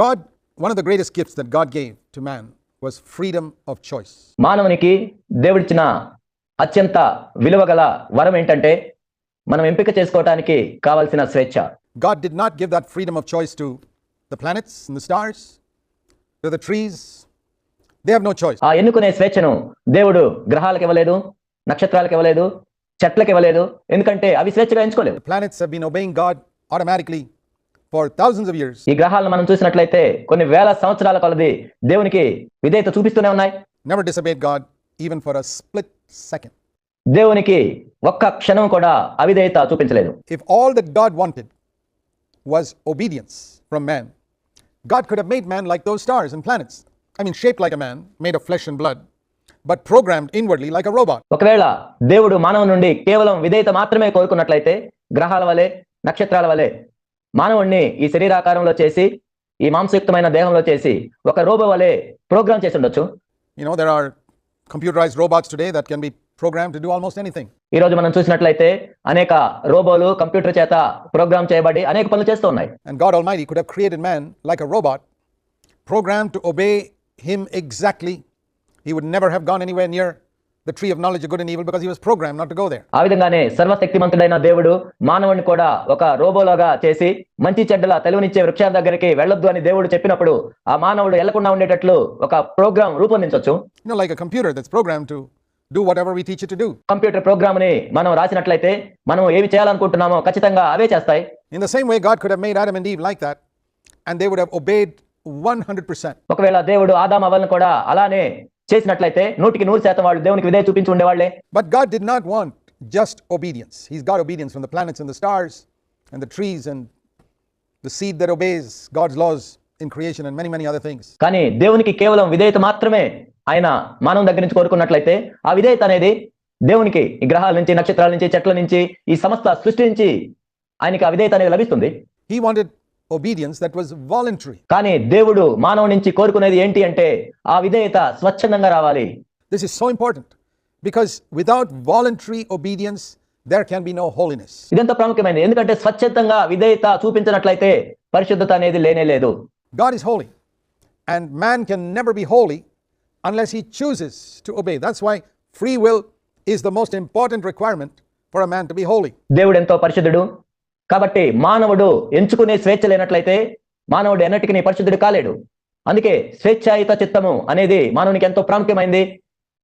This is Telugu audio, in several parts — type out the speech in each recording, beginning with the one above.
God, one of the greatest gifts that God gave to man was freedom of choice. మానవునికి దేవుడిచ్చిన అత్యంత విలువగల వరం ఏంటంటే మనం ఎంపిక చేసుకోవడానికి కావాల్సిన స్వేచ్ఛ. God did not give that freedom of choice to the planets and the stars, to the trees. They have no choice. ఆ ఎన్నుకునే స్వేచ్ఛను దేవుడు గ్రహాలకు ఇవ్వలేదు, నక్షత్రాలకు ఇవ్వలేదు, చెట్లకు ఇవ్వలేదు. ఎందుకంటే అవి స్వేచ్ఛగా ఎంచుకోలేవు. The planets have been obeying God automatically for thousands of years. ఈ గ్రహాలను మనం చూసినట్లయితే కొన్ని వేల సంవత్సరాల కొలది దేవునికి విధేయత చూపిస్తూనే ఉన్నాయి. Never disobeyed God even for a split second. దేవునికి ఒక్క క్షణం కూడా అవిధేయత చూపించలేదు. If all that God wanted was obedience from man, God could have made man like those stars and planets. I mean, shaped like a man, made of flesh and blood, but programmed inwardly like a robot. ఒకవేళ దేవుడు మానవుని నుండి కేవలం విధేయత మాత్రమే కోరుకున్నట్లయితే గ్రహాల వలె, నక్షత్రాల వలె మానవుణ్ణి ఈ శరీరాకారంలో చేసి, ఈ మాంసయుక్తమైన దేహంలో చేసి ఒక రోబో వలె ప్రోగ్రామ్ చేసి ఉండొచ్చు. You know, there are computerized robots today that can be programmed to do almost anything. ఈ రోజు మనం చూసినట్లయితే అనేక రోబోలు కంప్యూటర్ చేత ప్రోగ్రామ్ చేయబడి అనేక పనులు చేస్తూ ఉన్నాయి. And God Almighty could have created man like a robot, programmed to obey him exactly. He would never have gone anywhere near the tree of knowledge of good and evil because he was programmed not to go there. ఆ విధంగానే సర్వశక్తిమంతుడైన దేవుడు మానవుని కూడా ఒక రోబోలాగా చేసి మంచి చెడ్డల తెలివినిచ్చే వృక్షాల దగ్గరికి వెళ్ళొద్దు అని దేవుడు చెప్పినప్పుడు ఆ మానవుడు వెళ్లకుండా ఉండేటట్లు ఒక ప్రోగ్రామ్ రూపొందించవచ్చు. You know, like a computer that's programmed to do whatever we teach it to do. Computer program ని మనం రాసినట్లయితే మనం ఏమి చేయాలనుకుంటున్నామో ఖచ్చితంగా అవే చేస్తాయి. In the same way, God could have made Adam and Eve like that, and they would have obeyed 100%. ఒకవేళ దేవుడు ఆదాము హవ్వలను కూడా అలానే చేసినట్లయితే 100% వాళ్ళు దేవునికి విధేయత చూపించి ఉండేవాళ్లే. But God did not want just obedience. He's got obedience from the planets and the stars and the trees and the seed that obeys God's laws in creation and many, many other things. కానీ దేవునికి కేవలం విధేయత మాత్రమే ఆయన మానవుని దగ్గర నుంచి కోరుకున్నట్లయితే ఆ విధేయత అనేది దేవునికి ఈ గ్రహాల నుంచి, నక్షత్రాల నుంచి, చెట్ల నుంచి, ఈ సమస్త సృష్టి నుంచి ఆయనకి ఆ విధేయత అనేది లభిస్తుంది. He wanted obedience that was voluntary. కానీ దేవుడు మానవుడి నుంచి కోరుకునేది ఏంటి అంటే ఆ విధేయత స్వచ్ఛందంగా రావాలి. This is so important because without voluntary obedience there can be no holiness. ఇదంతా ప్రాముఖ్యమైనది. ఎందుకంటే స్వచ్ఛందంగా విధేయత చూపించినట్లయితే పరిశుద్ధత అనేది లేనే లేదు. God is holy and man can never be holy unless he chooses to obey. That's why free will is the most important requirement for a man to be holy. దేవుడు ఎంతో పరిశుద్ధుడు కాబట్టి మానవుడు ఎంచుకునే స్వేచ్ఛ లేనట్లయితే మానవుడు ఎన్నటికీ పరిశుద్ధుడు కాలేడు. అందుకే స్వేచ్ఛాయుత చిత్తము అనేది మానవునికి ఎంతో ప్రాముఖ్యమైంది.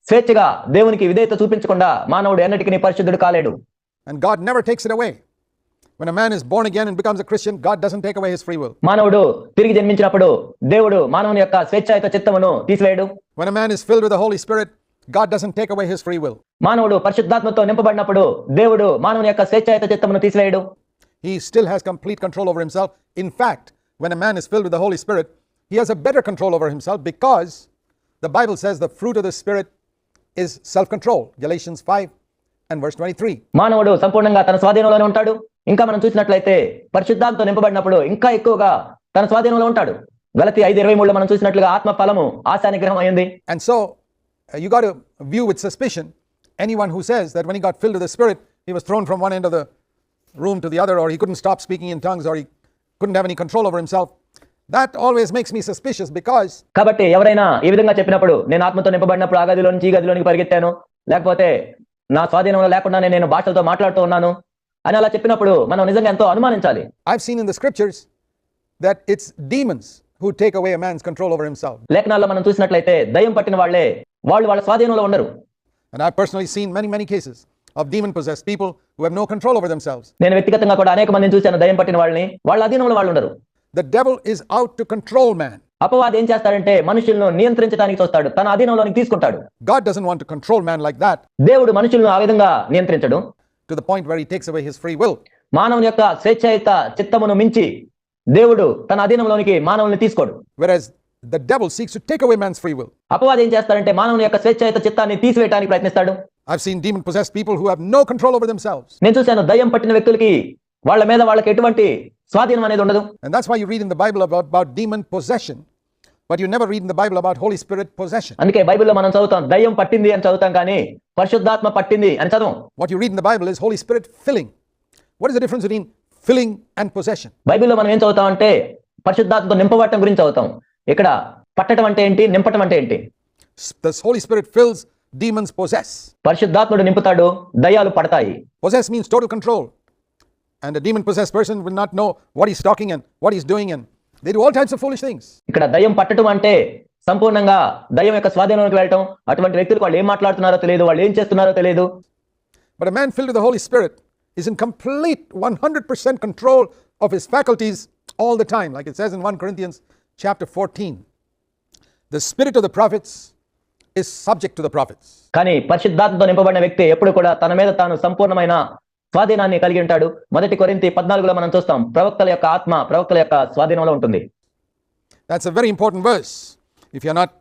స్వేచ్ఛగా దేవునికి విధేయత చూపించకుండా మానవుడు ఎన్నటికీ పరిశుద్ధుడు కాలేడు. And God never takes it away. When a man is born again and becomes a Christian, God doesn't take away his free will. మానవుడు తిరిగి జన్మించినప్పుడు దేవుడు మానవుని యొక్క స్వేచ్ఛాయుత చిత్తమును తీసివేయడు. When a man is filled with the Holy Spirit, God doesn't take away his free will. మానవుడు పరిశుద్ధాత్మతో నింపబడినప్పుడు దేవుడు మానవుని యొక్క స్వేచ్ఛాయుత చిత్తమును తీసివేయడు. He still has complete control over himself. In fact, when a man is filled with the Holy Spirit, he has a better control over himself because the Bible says the fruit of the Spirit is self-control. Galatians 5 and verse 23. మానవుడు సంపూర్ణంగా తన స్వాధీనంలోనే ఉంటాడు. ఇంకా మనం చూసినట్లయితే పరిశుద్ధాత్మతో నింపబడినప్పుడు ఇంకా ఎక్కువగా తన స్వాధీనంలో ఉంటాడు. గలతీ 5:23లో మనం చూసినట్లుగా ఆత్మ ఫలము ఆశా నిగ్రహం అయింది. And so you got to view with suspicion anyone who says that when he got filled with the Spirit, he was thrown from one end of the room to the other, or he couldn't stop speaking in tongues, or he couldn't have any control over himself. That always makes me suspicious because కాబట్టి ఎవరైనా ఈ విధంగా చెప్పినప్పుడు నేను ఆత్మతో నింపబడినప్పుడు ఆ గదిలో నుంచి ఈ గదిలోనికి పరిగెత్తాను, లేకపోతే నా స్వాధీనంలో లేకుండానే నేను భాషలతో మాట్లాడుతూ ఉన్నాను అని అలా చెప్పినప్పుడు మనం నిజంగా ఎంతో అనుమానించాలి. I've seen in the scriptures that it's demons who take away a man's control over himself. లేఖనాల్లో మనం చూసినట్లయితే దయ్యం పట్టిన వాళ్ళే వాళ్ళ స్వాధీనంలో ఉండరు. And I've personally seen many cases of demon possessed people who have no control over themselves. నేను వ్యక్తిగతంగా కూడా అనేక మందిని చూశాను దయ్యం పట్టిన వాళ్ళని. వాళ్ళ అధీనంలో వాళ్ళు ఉండరు. The devil is out to control man. అపవాది ఏం చేస్తాడంటే మనుషులను నియంత్రించడానికి చూస్తాడు, తన అధీనంలోనికి తీసుకుంటాడు. God doesn't want to control man like that. దేవుడు మనుషులను ఆ విధంగా నియంత్రించడు. To the point where he takes away his free will. మానవుని యొక్క స్వేచ్ఛాయుత చిత్తమును మించి దేవుడు తన అధీనంలోనికి మానవుల్ని తీసుకోడు. Whereas the devil seeks to take away man's free will. అపవాది ఏం చేస్తాడంటే మానవుని యొక్క స్వేచ్ఛాయుత చిత్తాన్ని తీసివేయడానికి ప్రయత్నిస్తాడు. I've seen demon possessed people who have no control over themselves. నేను చూశాను దయ్యం పట్టిన వ్యక్తులకి వాళ్ళ మీద వాళ్ళకి ఎటువంటి స్వాధీనం అనేది ఉండదు. And that's why you read in the Bible about demon possession, but you never read in the Bible about Holy Spirit possession. అందుకే బైబిల్లో మనం చదువుతాం దయ్యం పట్టింది అని చదువుతాం కానీ పరిశుద్ధాత్మ పట్టింది అని చదవం. What you read in the Bible is Holy Spirit filling. What is the difference between filling and possession? బైబిల్లో మనం ఏం చదువుతాం అంటే పరిశుద్ధాత్మతో నింపబడటం గురించి చదువుతాం. ఇక్కడ పట్టడం అంటే ఏంటి, నింపటం అంటే ఏంటి? The Holy Spirit fills, demons possess. పరిశుద్ధాత్ముడు నింపుతాడు, దయ్యాలు పడతాయి. Possess means total control. And a demon possessed person will not know what he's talking and what he's doing, and they do all types of foolish things. ఇక్కడ దయ్యం పట్టడం అంటే సంపూర్ణంగా దయ్యం యొక్క స్వాధీనంలోకి వెళ్ళటం. అటువంటి వ్యక్తులకు వాళ్ళు ఏం మాట్లాడుతున్నారో తెలియదు, వాళ్ళు ఏం చేస్తున్నారో తెలియదు. But a man filled with the Holy Spirit is in complete 100% control of his faculties all the time, like it says in 1 Corinthians chapter 14. The spirit of the prophets is subject to the prophets. కానీ పరిశుద్ధాత్మతో నింపబడిన వ్యక్తి ఎప్పుడు కూడా తన మీద తాను సంపూర్ణమైన స్వాధీనాన్ని కలిగి ఉంటాడు. 1 కొరింథీ 14లో మనం చూస్తాం, ప్రవక్తల యొక్క ఆత్మ ప్రవక్తల యొక్క స్వాధీనంలో ఉంటుంది. That's a very important verse. If you're not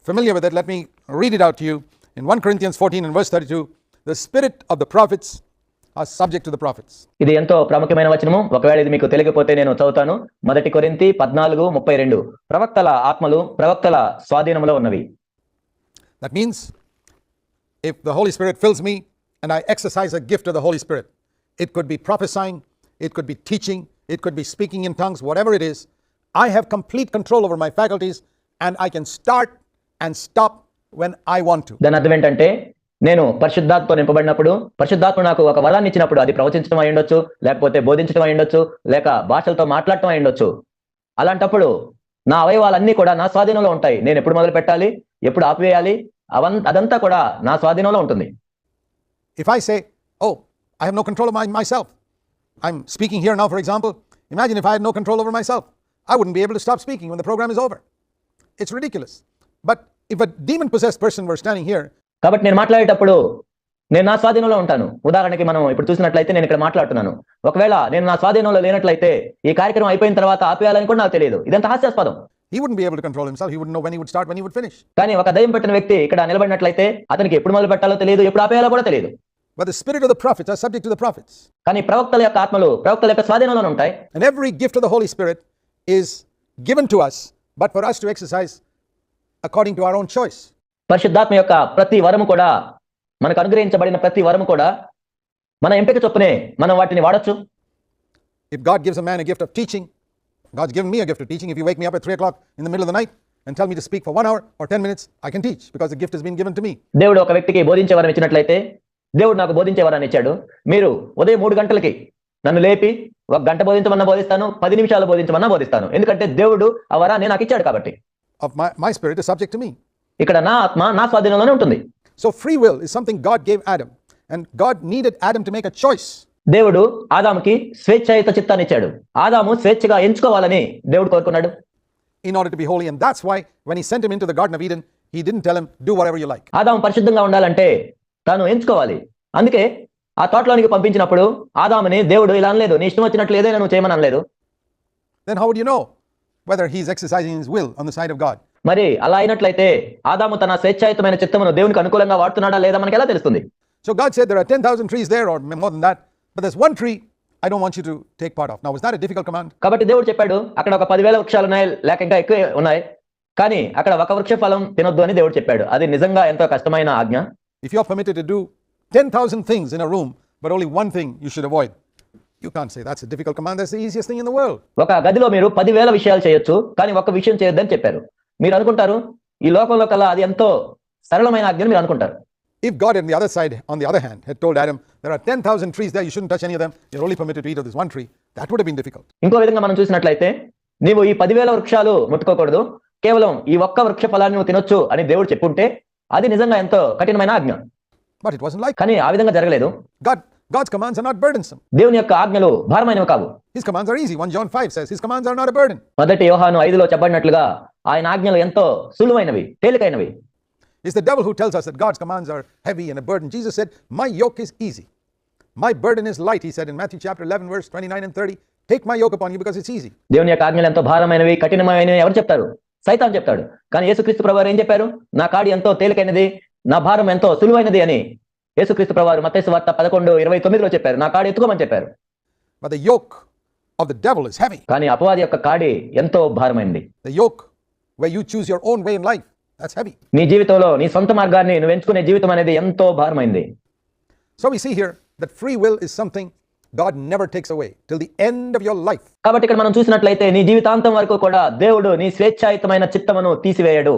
familiar with it, let me read it out to you. In 1 Corinthians 14 and verse 32, the spirit of the prophets are subject to the prophets. ఇది ఎంతో ప్రాముఖ్యమైన వచనము. ఒకవేళ ఇది మీకు తెలియకపోతే నేను చదువుతాను. 1 కొరింథీ 14:32, ప్రవక్తల ఆత్మలు ప్రవక్తల స్వాధీనంలో ఉన్నవి. That means if the Holy Spirit fills me and I exercise a gift of the Holy Spirit, it could be prophesying, it could be teaching, it could be speaking in tongues, whatever it is, I have complete control over my faculties and I can start and stop when I want to. దాని అర్థం ఏంటంటే, నేను పరిశుద్ధాత్మతో నింపబడినప్పుడు, పరిశుద్ధాత్మ నాకు ఒక వరాన్ని ఇచ్చినప్పుడు, అది ప్రవచించడం అయి ఉండొచ్చు, లేకపోతే బోధించడం అయి ఉండొచ్చు, లేక భాషలతో మాట్లాడటం అయి ఉండొచ్చు. అలాంటప్పుడు నా అవయవాలన్నీ కూడా నా స్వాధీనంలో ఉంటాయి. నేను ఎప్పుడు మొదలు పెట్టాలి, ఎప్పుడు ఆపివేయాలి, అదంతా కూడా నా స్వాధీనంలో ఉంటుంది. If I say, oh, I have no control of myself. I'm speaking here now, for example. Imagine if I had no control over myself. I wouldn't be able to stop speaking when the program is over. It's ridiculous. But if a demon-possessed person were standing here, కాబట్టి నేను మాట్లాడేటప్పుడు నేను నా స్వాధీనంలో ఉంటాను. ఉదాహరణకి మనం ఇప్పుడు చూసినట్లయితే నేను ఇక్కడ మాట్లాడుతున్నాను. ఒకవేళ నేను నా స్వాధీనంలో లేనట్లయితే ఈ కార్యక్రమం అయిపోయిన తర్వాత ఆపేయాలని కూడా నాకు తెలియదు. ఇదంతా హాస్యాస్పదం. he wouldn't be able to control himself. He wouldn't know when he would start, when he would finish. కానీ ఒక దయ్యం పట్టిన వ్యక్తి ఇక్కడ నిలబడినట్లయితే అతనికి ఎప్పుడు మొదలు పెట్టాలో తెలియదు, ఎప్పుడు ఆపేయాలో కూడా తెలియదు. But the spirit of the prophets are subject to the prophets. కానీ ప్రవక్తల యొక్క ఆత్మలు ప్రవక్తల యొక్క స్వాధీనంలో ఉంటాయి. And every gift of the Holy Spirit is given to us, but for us to exercise according to our own choice. పరిశుద్ధాత్మ యొక్క ప్రతి వరము కూడా, మనకు అనుగ్రహించబడిన ప్రతి వరము కూడా మన ఎంపిక చొప్పునే మనం వాటిని వాడొచ్చు. If God gives a man a gift of teaching, God's given me a gift of teaching. If you wake me up at 3 o'clock in the middle of the night and tell me to speak for 1 hour or 10 minutes, I can teach because the gift has been given to me. దేవుడు ఒక వ్యక్తికి బోధించే వరం ఇచ్చినట్లయితే, దేవుడు నాకు బోధించే వరాన్ని ఇచ్చాడు. మీరు ఉదయం 3 గంటలకి నన్ను లేపి 1 గంట బోధించమన్నా బోధిస్తాను, 10 నిమిషాలు బోధించమన్నా బోధిస్తాను. ఎందుకంటే దేవుడు ఆ వరాన్ని నాకు ఇచ్చాడు కాబట్టి. Of my spirit is subject to me. ఇక్కడ నా ఆత్మ నా స్వాధీనంలోనే ఉంటుంది. So free will is something God gave Adam, and God needed Adam to make a choice. దేవుడు ఆదాముకి స్వేచ్ఛాయుత చిత్తాన్ని ఇచ్చాడు. ఆదాము స్వేచ్ఛగా ఎంచుకోవాలని దేవుడు కోరుకున్నాడు. In order to be holy, and that's why when he sent him into the Garden of Eden, he didn't tell him, do whatever you like. ఆదాము పరిశుద్ధంగా ఉండాలంటే తాను ఎంచుకోవాలి. అందుకే ఆ తోటలోనికి పంపించినప్పుడు ఆదాముని దేవుడు ఇలా అనలేదు, నీ ఇష్టం వచ్చినట్లు ఏదైనా నువ్వు చేయమని అనలేదు. Then how would you know whether he's exercising his will on the side of God? మరి అలా అయినట్లయితే ఆదాము తన స్వేచ్ఛాయుతమైన చిత్తమును దేవునికి అనుకూలంగా వాడుతున్నాడా లేదా మనకి ఎలా తెలుస్తుంది? So God said there are 10,000 trees there, or more than that, but there's one tree I don't want you to take part of. Now, is that a difficult command? కాబట్టి దేవుడు చెప్పాడు, అక్కడ ఒక 10,000 వృక్షాలు ఉన్నాయి, లేక ఇంకా ఎక్కువ ఉన్నాయి, కానీ అక్కడ ఒక వృక్ష ఫలం తినొద్దు అని దేవుడు చెప్పాడు. అది నిజంగా ఎంతో కష్టమైన ఆజ్ఞ. If you're permitted to do 10,000 things in a room, but only one thing you should avoid, you can't say that's a difficult command. That's the easiest thing in the world. ఒక గదిలో మీరు 10,000 విషయాలు చేయొచ్చు, కానీ ఒక విషయం చేయొద్దని చెప్పారు. మీరు అనుకుంటారు ఈ లోకంలో కల్లా అది ఎంతో సరళమైన ఆజ్ఞ మీరు అనుకుంటారు. If God on the other side, on the other hand, had told Adam, there are 10,000 trees there, you shouldn't touch any of them, you're only permitted to eat of this one tree, that would have been difficult. ఇంకో విధంగా మనం చూసినట్లయితే, నీవు ఈ 10,000 వృక్షాలు ముట్టుకోకూడదు, కేవలం ఈ ఒక్క వృక్ష ఫలాన్ని నువ్వు తినొచ్చు అని దేవుడు చెప్పుంటే అది నిజంగా ఎంతో కఠినమైన ఆజ్ఞ. But it wasn't like కానీ ఆ విధంగా జరగలేదు. God's commands are not burdensome. దేవుని యొక్క ఆజ్ఞలు భారమైనవి కావు. His commands are easy. 1 John 5 says his commands are not a burden. 1 యోహాను 5లో చెప్పబడినట్లుగా ఆయన ఆజ్ఞలు ఎంతో సులువైనవి, తేలికైనవి. It's the devil who tells us that God's commands are heavy and a burden. Jesus said, my yoke is easy. My burden is light, he said in Matthew chapter 11 verse 29 and 30. Take my yoke upon you because it's easy. దేవుని యొక్క ఆజ్ఞలు ఎంతో భారమైనవి, కఠినమైనవి ఎవరు చెప్తారు? సైతాన్ చెప్తాడు. కానీ యేసుక్రీస్తు ప్రభువారు ఏం చెప్పారు? నా కాడి ఎంతో తేలికైనది, నా భారం ఎంతో సులువైనది అని యేసుక్రీస్తు ప్రభువారు మత్తయి సువార్త 11:29లో చెప్పారు. నా కాడి ఎత్తుకోమని చెప్పారు. But the yoke of the devil is heavy. కానీ అపవాది యొక్క కాడి ఎంతో భారమైనది. The yoke where you choose your own way in life, that's heavy. నీ జీవితంలో నీ సొంత మార్గాన్ని నువ్వు ఎంచుకునే జీవితం అనేది ఎంతో భారమైంది. So we see here that free will is something God never takes away till the end of your life. కాబట్టి ఇక్కడ మనం చూసినట్లయితే నీ జీవితాంతం వరకు కూడా దేవుడు నీ స్వేచ్ఛాయుతమైన చిత్తమును తీసివేయడు.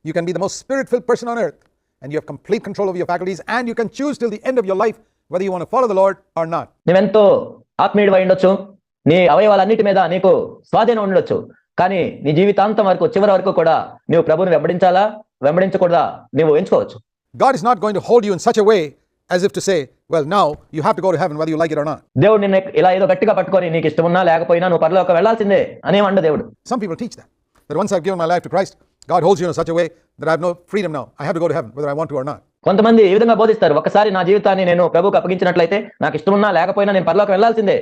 You can be the most spirit-filled person on earth, and you have complete control over your faculties, and you can choose till the end of your life whether you want to follow the Lord or not. నువ్వెంతో ఆత్మీయుడివై ఉండొచ్చు, నీ అవయవాలన్నిటి మీద నీకు స్వాధీనం ఉండొచ్చు, కానీ నీ జీవితాంతం వరకు చివరి వరకు కూడా నువ్వు ప్రభువుని వెంబడించాలా వెంబడించకూడదా నువ్వు ఎంచుకోవచ్చు. God is not going to hold you in such a way as if to say, well, now you have to go to heaven whether you like it or not. దేవుడు నిన్ను ఇలా ఏదో గట్టిగా పట్టుకొని నీకు ఇష్టం ఉన్నా లేకపోయినా నువ్వు పరలోకం వెళ్ళాల్సిందే అనేమండ దేవుడు. Some people teach that once I've given my life to Christ, God holds you in such a way that I have no freedom now. I have to go to heaven whether I want to or not. కొంతమంది ఈ విధంగా బోధిస్తారు, ఒకసారి నా జీవితాన్ని నేను ప్రభువుకు అప్పగించినట్లయితే నాకు ఇష్టం ఉన్నా లేకపోయినా నేను పరలోకం వెళ్ళాల్సిందే.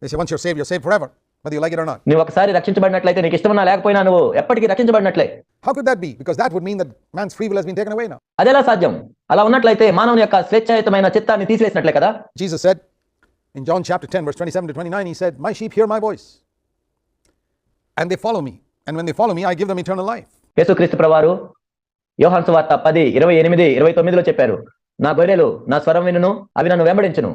They say once you're saved forever whether you like it or not. నువ్వు ఒకసారి రక్షించబడినట్లయితే నీకు ఇష్టం ఉన్నా లేకపోయినా నువ్వు ఎప్పటికీ రక్షించబడినట్లే. How could that be? Because that would mean that man's free will has been taken away now. అదెలా సాధ్యం? అలా ఉన్నట్లయితే మానవుని యొక్క స్వేచ్ఛాయుతమైన చిత్తాన్ని తీసివేసినట్లే కదా. Jesus said in John chapter 10 verse 27 to 29, he said, my sheep hear my voice and they follow me, and when they follow me I give them eternal life. యేసుక్రీస్తు ప్రభువారు యోహాను సువార్త 10:28-29లో చెప్పారు, నా గొర్రెలు నా స్వరం వినును, అవి నన్ను వెంబడించును,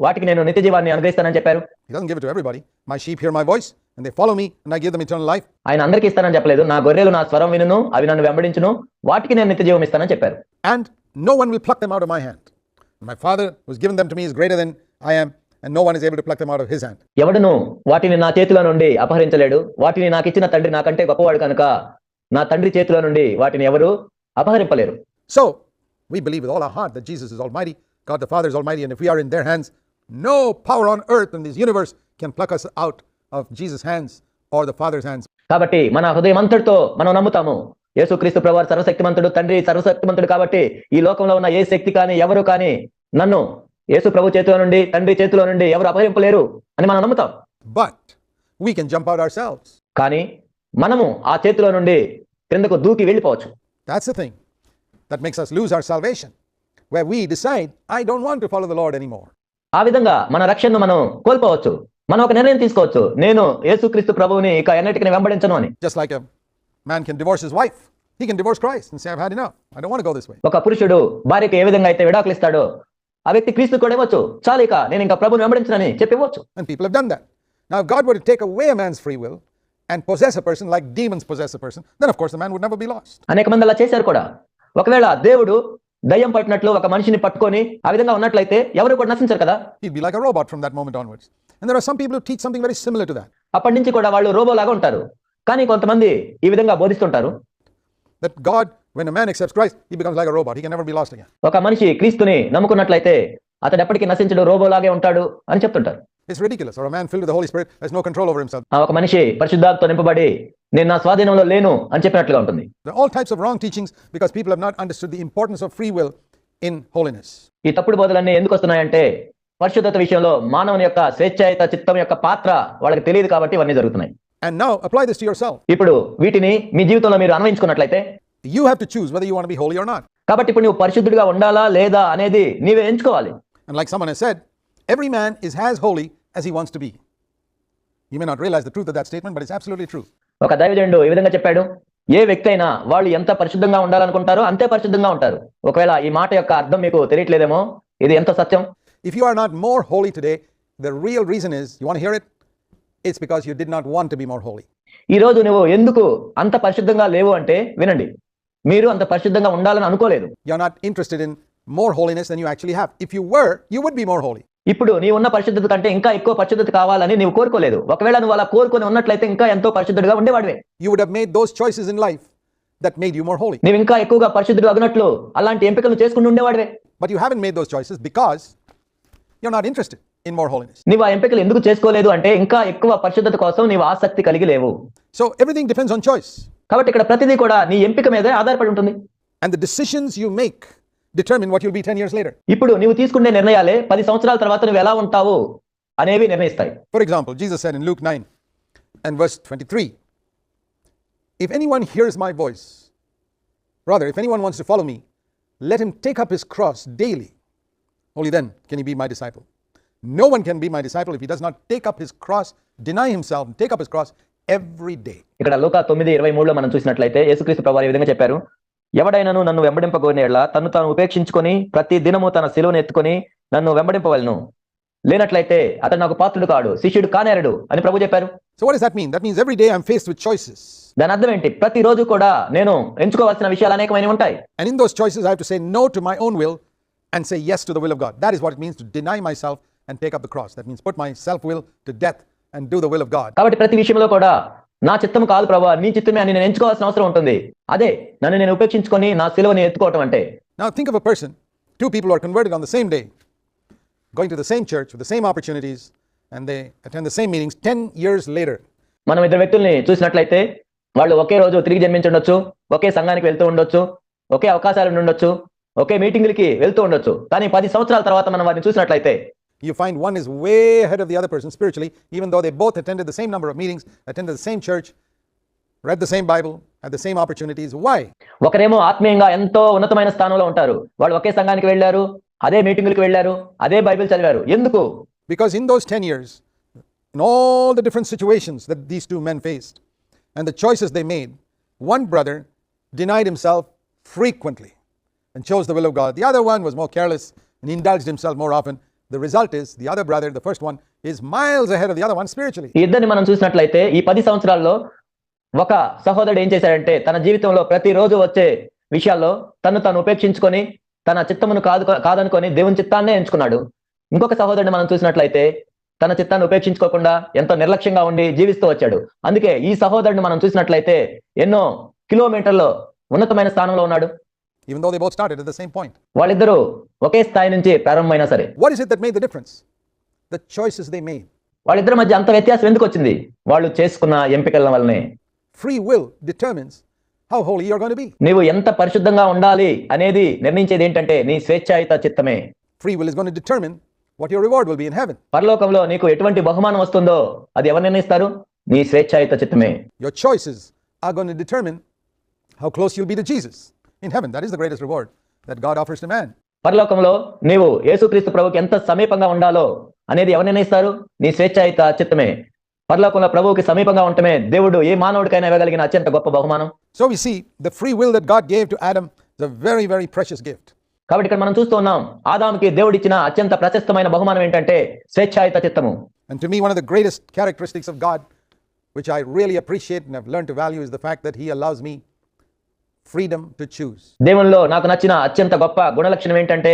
వాటికి నేను నిత్య జీవాన్ని అనుగ్రహిస్తానని చెప్పారు. He doesn't give it to everybody. My sheep hear my voice and they follow me and I give them eternal life. ఆయన అందరికీ ఇస్తానని చెప్పలేదు, నా గొర్రెలు నా స్వరం వినును, అవి నన్ను వెంబడించును, వాటికి నేను నిత్య జీవం ఇస్తానని చెప్పారు. And no one will pluck them out of my hand. My Father who's given them to me is greater than I am, and no one is able to pluck them out of his hand. ఎవడును వాటిని నా చేతిలో నుండి అపహరించలేడు, వాటిని నాకు ఇచ్చిన తండ్రి నాకంటే గొప్పవాడు కనుక నా తండ్రి చేతిలో నుండి వాటిని ఎవరు అపహరింపలేరు. So we believe with all our heart that Jesus is almighty, God the Father is almighty, and if we are in their hands, no power on earth in this universe can pluck us out of Jesus' hands or the Father's hands. కాబట్టి మన హృదయం అంతటితో మనం నమ్ముతాము, యేసుక్రీస్తు ప్రభువారు సర్వశక్తిమంతుడు, తండ్రి సర్వశక్తిమంతుడు, కాబట్టి ఈ లోకంలో ఉన్న ఏ శక్తి కానీ ఎవరు కానీ నన్ను యేసు ప్రభు చేతిలో నుండి తండ్రి చేతిలో నుండి ఎవరు అపహరింపలేరు అని మనం నమ్ముతాం. But we can jump out ourselves. కానీ మనము ఆ చేతిలో నుండి క్రిందకు దూకి వెళ్ళిపోవచ్చు. That's the thing that makes us lose our salvation, where we decide, I don't want to follow the Lord anymore. ఆ విధంగా మన రక్షణను మనం కోల్పోవచ్చు. మనం ఒక నిర్ణయం తీసుకోవచ్చు, నేను యేసుక్రీస్తు ప్రభువుని ఇక ఎన్నటికీ వెంబడించను అని. Just like a man can divorce his wife, he can divorce Christ and say, I've had enough, I don't want to go this way. ఒక పురుషుడు భార్యకి ఏ విధంగా అయితే విడాకులు ఇస్తాడో ఆ వ్యక్తి క్రీస్తు కూడా ఇవ్వచ్చు, చాలు ఇక నేను ఇంకా ప్రభువుని వెంబడించనని చెప్పవచ్చు. And people have done that. Now if God were to take away a man's free will and possess a person like demons possess a person, then of course the man would never be lost. అనేక మంది అలా చేశారు కూడా. ఒకవేళ దేవుడు దయ్యం పట్టినట్లు ఒక మనిషిని పట్టుకొని ఆ విధంగా ఉన్నట్లయితే ఎవరు కూడా నశించారు కదా. He'd be like a robot from that moment onwards. And there are some people who teach something very similar to that. అప్పటి నుంచి కూడా వాళ్ళు రోబో లాగా ఉంటారు. కానీ కొంతమంది ఈ విధంగా బోధిస్తుంటారు, That God, when a man accepts Christ, he becomes like a robot. He can never be lost again. ఒక మనిషి క్రీస్తుని నమ్ముకున్నట్లయితే అతడు ఎప్పటికీ నశించడు, రోబో లాగే ఉంటాడు అని చెప్తుంటారు. It's ridiculous. Or a man filled with the Holy Spirit has no control over himself. ఒక మనిషి పరిశుద్ధాత్మతో నింపబడి నేను నా స్వాధీనంలో లేను అని చెప్పినట్లుగా ఉంటుంది. There are all types of wrong teachings because people have not understood the importance of free will in holiness. ఈ తప్పుడు బోధలన్నీ ఎందుకు వస్తున్నాయంటే పరిశుద్ధత విషయంలో మానవుని యొక్క స్వేచ్ఛాయుత చిత్తం యొక్క పాత్ర వాళ్ళకి తెలియదు కాబట్టి ఇవన్నీ జరుగుతున్నాయి. And now apply this to yourself. ఇప్పుడు వీటిని మీ జీవితంలో మీరు అన్వయించుకున్నట్లయితే You have to choose whether you want to be holy or not. కాబట్టి ఇప్పుడు నువ్వు పరిశుద్ధుడిగా ఉండాలా లేదా అనేది నీవే ఎంచుకోవాలి. And like someone has said, every man is as holy as he wants to be. You may not realize the truth of that statement, but it's absolutely true. ఒక దైవజనుడు ఈ విధంగా చెప్పాడు, ఏ వ్యక్తి అయినా వాళ్ళు ఎంత పరిశుద్ధంగా ఉండాలనుకుంటారో అంతే పరిశుద్ధంగా ఉంటారు. ఒకవేళ ఈ మాట యొక్క అర్థం మీకు తెలియట్లేదేమో, ఇది ఎంత సత్యం. If you are not more holy today, the real reason is, you want to hear it? It's because you did not want to be more holy. ఈ రోజు నువ్వు ఎందుకు అంత పరిశుద్ధంగా లేవు అంటే వినండి, మీరు అంత పరిశుద్ధంగా ఉండాలని అనుకోలేదు. You're not interested in more holiness than you actually have. If you were, you would be more holy. ఇప్పుడు నీ ఉన్న పరిశుద్ధత కంటే ఇంకా ఎక్కువ పరిశుద్ధత కావాలని నీవు కోరుకోలేదు. ఒకవేళ నువ్వు అలా కోరుకొని ఉన్నట్లయితే ఇంకా ఎంతో పరిశుద్ధుడిగా ఉండేవాడివే. You would have made those choices in life that made you more holy. నీవు ఇంకా ఎక్కువగా పరిశుద్ధుడు అగినట్లు అలాంటి ఎంపికలు చేసుకుంటూ ఉండేవాడివే. But you haven't made those choices because you're not interested in more holiness. నీవు ఆ ఎంపికలు ఎందుకు చేసుకోలేదు అంటే ఇంకా ఎక్కువ పరిశుద్ధత కోసం నీవు ఆసక్తి కలిగి లేవు. So everything depends on choice. కాబట్టి ఇక్కడ ప్రతిదీ కూడా నీ ఎంపిక మీదే ఆధారపడి ఉంటుంది. And the decisions you make determine what you'll be 10 years later. ఇప్పుడు నీవు తీసుకునే నిర్ణయాలే 10 సంవత్సరాల తర్వాత నువ్వు ఎలా ఉంటావు అనేవి నిర్ణయిస్తాయి. For example, Jesus said in Luke 9 and verse 23, if anyone hears my voice, rather, if anyone wants to follow me, let him take up his cross daily. Only then can he be my disciple. No one can be my disciple if he does not take up his cross, deny himself, and take up his cross every day. ఇక్కడ లూకా 9:23లో మనం చూసినట్లయితే యేసుక్రీస్తు ప్రభువారు ఈ విధంగా చెప్పారు, ఎవడైనాను నన్ను వెంబడింపగోరిన యెడల తన్ను తాను ఉపేక్షించుకొని ప్రతి దినము తన శిలువను ఎత్తుకొని నన్ను వెంబడింపవలెను. లేనట్లయితే అతడు నాకు పాత్రుడు కాడు, శిష్యుడు కానేరడు అని ప్రభు చెప్పారు. So what does that mean? That means every day I'm faced with choices. దాని అర్థం ఏంటి? ప్రతిరోజు కూడా నేను ఎంచుకోవాల్సిన విషయాలు అనేకమైనవి ఉంటాయి. And in those choices I have to say no to my own will and say yes to the will of God. That is what it means to deny myself and take up the cross. That means put my self-will to death and do the will of God. కాబట్టి ప్రతి విషయంలో కూడా నా చిత్తం కాదు ప్రభువా, నీ చిత్తమే అని నేను ఎంచుకోవాల్సిన అవసరం ఉంటుంది. అదే నన్ను నేను ఉపేక్షించుకొని నా సిలువని ఎత్తుకోవటం అంటే. Now think of a person, two people who are converted on the same day, going to the same church with the same opportunities, and they attend the same meetings 10 years later. మనం ఇద్దరు వ్యక్తుల్ని చూసినట్లయితే వాళ్ళు ఒకే రోజు తిరిగి జన్మించుండొచ్చు, ఒకే సంఘానికి వెళ్తూ ఉండొచ్చు, ఒకే అవకాశాలు ఉండొచ్చు, ఒకే మీటింగులకి వెళ్తూ ఉండొచ్చు. కానీ 10 సంవత్సరాల తర్వాత మనం వారిని చూసినట్లయితే you find one is way ahead of the other person spiritually, even though they both attended the same number of meetings, attended the same church, read the same Bible, had the same opportunities. Why? ఒకరేమో ఆత్మీయంగా ఎంతో ఉన్నతమైన స్థానంలో ఉంటారు. వాళ్ళు ఒకే సంఘానికి వెళ్ళారు, అదే మీటింగులకు వెళ్ళారు, అదే బైబిల్ చదివారు. ఎందుకు? Because in those 10 years, in all the different situations that these two men faced and the choices they made, one brother denied himself frequently and chose the will of God. The other one was more careless and indulged himself more often. The result is the other brother, the first one, is miles ahead of the other one spiritually. ఈ ఇద్దరిని మనం చూసినట్లయితే ఈ 10 సంవత్సరాల్లో ఒక సహోదరుడు ఏం చేశాడంటే తన జీవితంలో ప్రతిరోజు వచ్చే విషయాల్లో తను ఉపేక్షించుకొని తన చిత్తమును కాదనుకొని దేవుని చిత్తాన్నే ఎంచుకున్నాడు. ఇంకొక సహోదరుడిని మనం చూసినట్లయితే తన చిత్తాన్ని ఉపేక్షించుకోకుండా ఎంతో నిర్లక్ష్యంగా ఉండి జీవిస్తూ వచ్చాడు. అందుకే ఈ సహోదరుడిని మనం చూసినట్లయితే ఎన్నో కిలోమీటర్లో ఉన్నతమైన స్థానంలో ఉన్నాడు. Even though they both started at the same point. వాళ్ళిద్దరూ ఒకే స్థాయి నుంచి ప్రారంభమైనా సరే. What is it that made the difference? The choices they made. వాళ్ళిద్దరి మధ్య అంత వ్యత్యాసం ఎందుకు వచ్చింది? వాళ్ళు చేసుకున్న ఎంపికల వల్లనే. Free will determines how holy you're going to be. నీవు ఎంత పరిశుద్ధంగా ఉండాలి అనేది నిర్ణయించేది ఏంటంటే నీ స్వేచ్ఛాయుత చిత్తమే. Free will is going to determine what your reward will be in heaven. పరలోకంలో నీకు ఎటువంటి బహుమానం వస్తుందో అది ఎవరు నిర్ణయిస్తారు? నీ స్వేచ్ఛాయుత చిత్తమే. Your choices are going to determine how close you'll be to Jesus in heaven. That is the greatest reward that God offers to man. పరలోకంలో నీవు యేసుక్రీస్తు ప్రభువుకి ఎంత సమీపంగా ఉండాలో అనేది ఎవరు నిర్ణయిస్తారు? నీ స్వేచ్ఛాయుత చిత్తమే. పరలోకంలో ప్రభువుకి సమీపంగా ఉండటమే దేవుడు ఏ మానవుడికైనా ఇవ్వగలిగిన అత్యంత గొప్ప బహుమానం. So we see the free will that God gave to Adam is a very, very precious gift. కాబట్టి ఇక్కడ మనం చూస్తూ ఉన్నాం ఆదాముకి దేవుడిచ్చిన అత్యంత ప్రశస్తమైన బహుమానం ఏంటంటే స్వేచ్ఛాయుత చిత్తము. And to me one of the greatest characteristics of God which I really appreciate and have learned to value is the fact that he allows me freedom to choose. దేవునిలో నాకు నచ్చిన అత్యంత గొప్ప గుణలక్షణం ఏంటంటే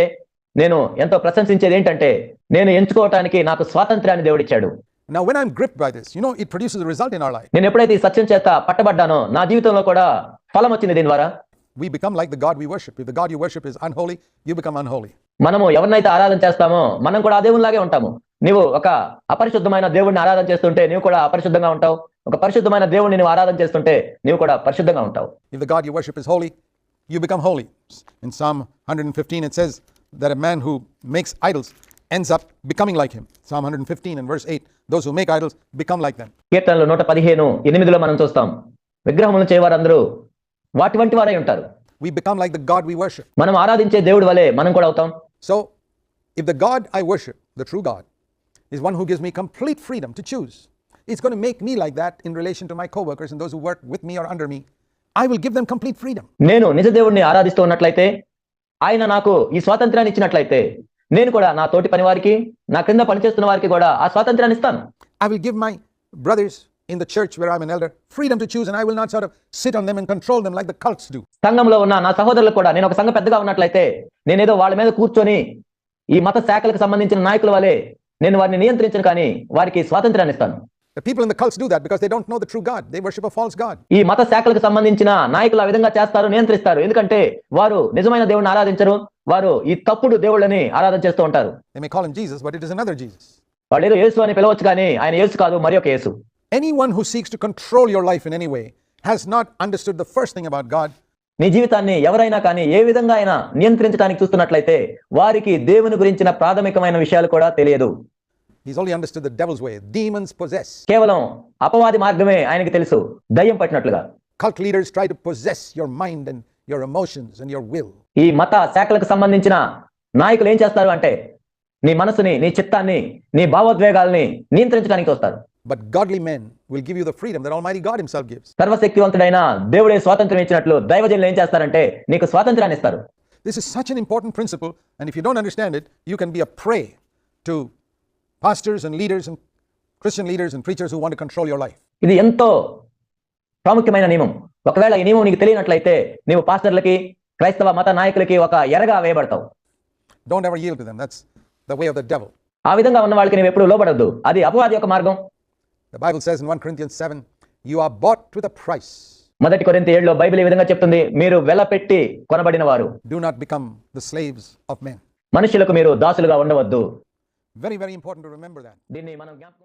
నేను ఎంతో ప్రశంసించేది ఏంటంటే నేను ఎంచుకోవటానికి నాకు స్వాతంత్ర్యాన్ని దేవుడిచ్చాడు. Now when I'm gripped by this, it produces a result in our life. నేను ఎప్పుడైతే ఈ సత్యం చేత పట్టబడ్డానో నా జీవితంలో కూడా ఫలం వచ్చింది దీని ద్వారా. We become like the God we worship. If the God you worship is unholy, you become unholy. మనము ఎవరినైతే ఆరాధన చేస్తామో మనం కూడా ఆ దేవునిలాగే ఉంటాము. నీవు ఒక అపరిశుద్ధమైన దేవుడిని ఆరాధన చేస్తుంటే నీవు కూడా అపరిశుద్ధంగా ఉంటావు. ఒక పరిశుద్ధమైన దేవుడిని నువ్వు ఆరాధన చేస్తుంటే నీవు కూడా పరిశుద్ధంగా ఉంటావు. If the God you worship is holy, you become holy. In Psalm 115 it says that a man who makes idols ends up becoming like him. Psalm 115 and verse 8, those who make idols become like them. కీర్తనలు 115:8 మనం చూస్తాం విగ్రహములను చేయవారందరూ వాటి వంటి వారై ఉంటారు. We become like the God we worship. మనం ఆరాధించే దేవుడి వలె మనం కూడా అవుతాం. So if the God I worship, the true God, is one who gives me complete freedom to choose, it's going to make me like that in relation to my co-workers and those who work with me or under me. I will give them complete freedom. నేను నిజ దేవుడిని ఆరాధిస్తూ ఉన్నట్లయితే ఆయన నాకు ఈ స్వాతంత్రాన్ని ఇచ్చినట్లయితే నేను కూడా నా తోటి పని వారికి నా క్రింద పనిచేస్తున్న వారికి కూడా ఆ స్వాతంత్రాన్ని ఇస్తాను. I will give my brothers in the church where I'm an elder freedom to choose, and I will not sort of sit on them and control them like the cults do. సంఘంలో ఉన్న నా సహోదరులకు కూడా నేను ఒక సంఘ పెద్దగా ఉన్నట్లయితే నేనేదో వాళ్ళ మీద కూర్చొని ఈ మత శాఖలకు సంబంధించిన నాయకుల వలె నేను వారిని నియంత్రించను, కానీ వారికి స్వాతంత్రాన్ని ఇస్తాను. The people in the cults do that because they don't know the true God. They worship a false God. ఈ మత శాఖలకు సంబంధించిన నాయకులు ఆ విధంగా చేస్తారు, నియంత్రిస్తారు. ఎందుకంటే వారు నిజమైన దేవుడిని ఆరాధించరు, వారు ఈ తప్పుడు దేవుళ్ళని ఆరాధన చేస్తూ ఉంటారు. They may call him Jesus, but it is another Jesus. వాళ్ళు ఏదో యేసు అని పిలవచ్చు, కానీ ఆయన యేసు కాదు, మరి ఒక యేసు. Anyone who seeks to control your life in any way has not understood the first thing about God. నీ జీవితాన్ని ఎవరైనా కానీ ఏ విధంగా అయినా నియంత్రించడానికి చూస్తున్నట్లయితే వారికి దేవుని గురించిన ప్రాథమికమైన విషయాలు కూడా తెలియదు. He's only understood the devil's way. Demons possess. కేవలం అపవాది మార్గమే ఆయనకి తెలుసు, దయ్యం పట్టినట్లుగా. Cult leaders try to possess your mind and your emotions and your will. ఈ మత శాఖలకు సంబంధించిన నాయకులు ఏం చేస్తారు అంటే నీ మనసుని, నీ చిత్తాన్ని, నీ భావోద్వేగాల్ని నియంత్రించడానికి చూస్తారు. But godly men will give you the freedom that Almighty God himself gives. సర్వశక్తివంతుడైన దేవుడే స్వాతంత్రం ఇచ్చినట్లు దైవజనులు ఏం చేస్తారంటే నీకు స్వాతంత్రాన్ని ఇస్తారు. This is such an important principle, and if you don't understand it, you can be a prey to pastors and leaders and Christian leaders and preachers who want to control your life. ఇది ఎంతో ప్రాముఖ్యమైన నియమం. ఒకవేళ ఈ నియమం నీకు తెలియనట్లయితే నీవు పాస్టర్లకి క్రైస్తవ మత నాయకులకి ఒక ఎరగా వేయబడతావు. Don't ever yield to them. That's the way of the devil. ఆ విధంగా ఉన్న వాళ్ళకి నీవు ఎప్పుడు లోబడద్దు. అది అపవాది యొక్క మార్గం. The Bible says in 1 Corinthians 7, you are bought with a price. మొదటి కొరింథీ 7లో బైబిల్ ఈ విధంగా చెప్తుంది, మీరు వెలపెట్టి కొనబడిన వారు. Do not become the slaves of men. మనుషులకు మీరు దాసులుగా ఉండవద్దు. Very, very important to remember that. దీన్ని మనం జ్ఞాపకం